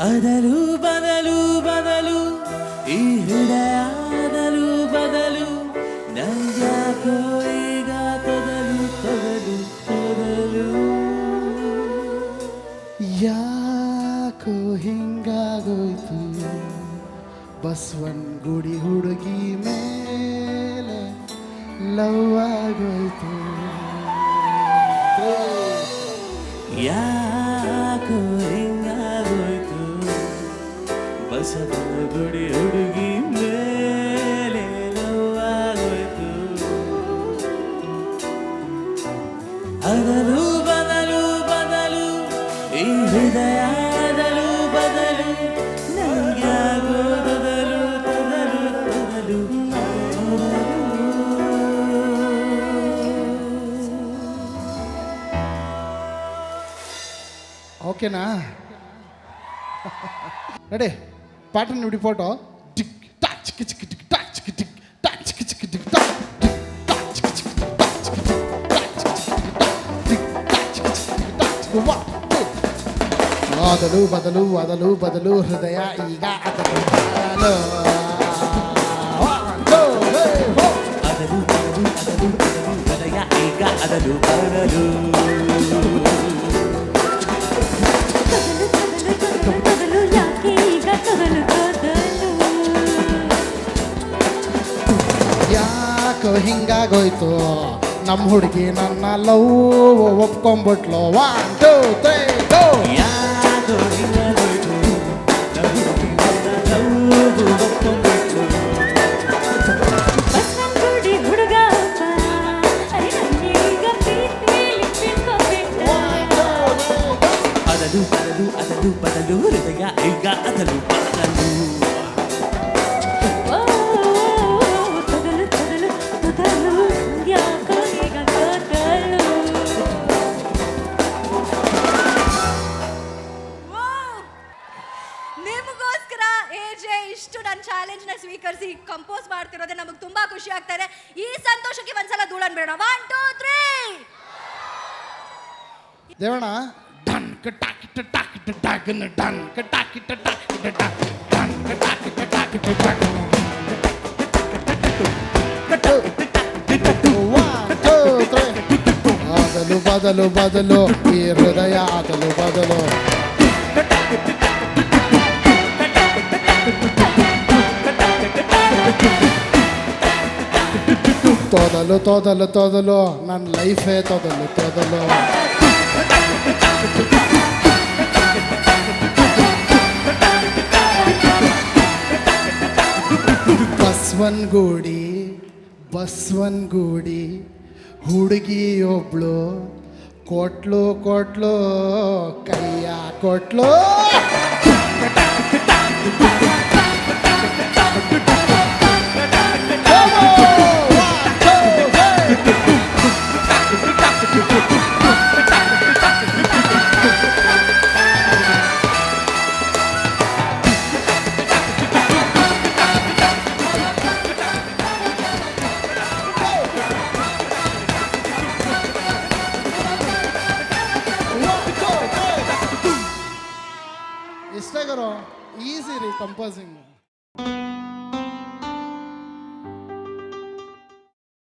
ಅದಲು ಬದಲು ಬದಲು ಈ ಹೃದಯದಲು ಬದಲು ನಂಗ್ಯಾಕೋ ಈಗ ತೊದಲು ತೊದಲು ತೊದಲು ಯಾಕೋ ಹಿಂಗಾಗೋಯ್ತು ಬಸವನ್ ಗುಡಿ ಹುಡುಗಿ ಮೇಲೆ ಲವ್ ಆಗೋಯ್ತು ಯಾಕೋ ಹಿಂಗಾಗೋಯ್ತು ಬಸವನ ಗುಡಿ ಹುಡುಗಿ ಮೇಲೆ ನೋವಾಗೋಯ್ತು ಅದಲು ಬದಲು ಬದಲು ಈ ಹೃದಯದಲು ಬದಲು ನಂಗ್ಯಾಗೋ ತೊದಲು ತೊದಲು ತೊದಲು ಓಕೆನಾ ರೆಡಿ ಪಾಠ ನೋಡಿ ಫೋಟೋ ಟಿಕ್ ಟಾಕ್ ಚಿಕ್ ಚಿಕ್ ಟಿಕ್ ಟಾಕ್ ಚಿಕ್ ಟಿಕ್ ಟಾಕ್ ಚಿಕ್ ಚಿಕ್ ಟಿಕ್ ಟಾಕ್ ಟಿಕ್ ಟಾಕ್ ಚಿಕ್ ಚಿಕ್ ಟಾಕ್ ಚಿಕ್ ಚಿಕ್ ಟಾಕ್ ಚಿಕ್ ಚಿಕ್ ಟಾಕ್ ಚಿಕ್ ವಾ ಅದಲು ಬದಲು ಅದಲು ಬದಲು ಹೃದಯ ಈಗ ಅದಲು ಅದಲು ಬದಲು ಅದಲು ಬದಲು ಹೃದಯ ಈಗ ಅದಲು ಬದಲು ತೊದಲು ಯಾಕೆ ಈಗ ತೊದಲು ತೊದಲು ಯಾಕೋ ಹಿಂಗಾಗೋಯ್ತು ನಮ್ಮ ಹುಡುಗಿ ನನ್ನ ಲವ್ ಒಪ್ಕೊಂಡ್ಬಿಟ್ಲು 1 2 3 ಗೋ ಯಾಕೋ ಹಿಂಗಾಗೋಯ್ತು ಲವ್ ಒಪ್ಕೊಂಡ್ಬಿಟ್ಲು ಬಸವನ್ ಗುಡಿ ಹುಡುಗ ಅರೆ ನನ್ನೀಗ ಪ್ರೀತಿಲಿ ಬಿಟ್ಕೊಂಡ್ಬಿಟ್ಟ ಅದಲು ಬದಲು ಅದಲು ಬದಲು ಹೃದಯ ಈಗ ಅದಲು ಬದಲು ಓ ತೊದಲು ತೊದಲು ತೊದಲು ಯಾಕೋ ಈಗ ತೊದಲು ನಿಮಗೋಸ್ಕರ ಎಜೆ ಇಷ್ಟು ನನ್ನ ಚಾಲೆಂಜ್ ನ ಸ್ವೀಕರಿಸಿ ಕಂಪೋಸ್ ಮಾಡ್ತಿರೋದೇ ನಮಗೆ ತುಂಬಾ ಖುಷಿ ಆಗ್ತಾ ಇದೆ. ಈ ಸಂತೋಷಕ್ಕೆ ಒಂದ್ಸಲ ಧೂಳನ್ ಬೇಡ. 1 2 3 ದೇವಣ್ಣ ಡನ್ ಕಟಾಕಿಟ ಟಾಕಿಟ ಡಾಗನ ಡನ್ ಕಟಾಕಿಟ ಟಾಕಿಟ ಡನ್ ಕಟಾಕಿಟ ಟಾಕಿಟ ಡಾಗನ 1 2 3 ಅದಲು ಬದಲು ಬದಲು ಈ ಹೃದಯ ಅದಲು ಬದಲು ತೊದಲು ತೊದಲು ತೊದಲು ನನ್ನ ಲೈಫೇ ತೊದಲು ತೊದಲು ಬಸವನ್ಗೂಡಿ ಹುಡುಗಿಯೊಬ್ಳು ಕೊಟ್ಲು ಕೊಟ್ಲು ಕೈಯ ಕೊಟ್ಲು ಇಷ್ಟೇ ಗುರು ಈಸಿ ರೀ ಕಂಪೋಸಿಂಗ್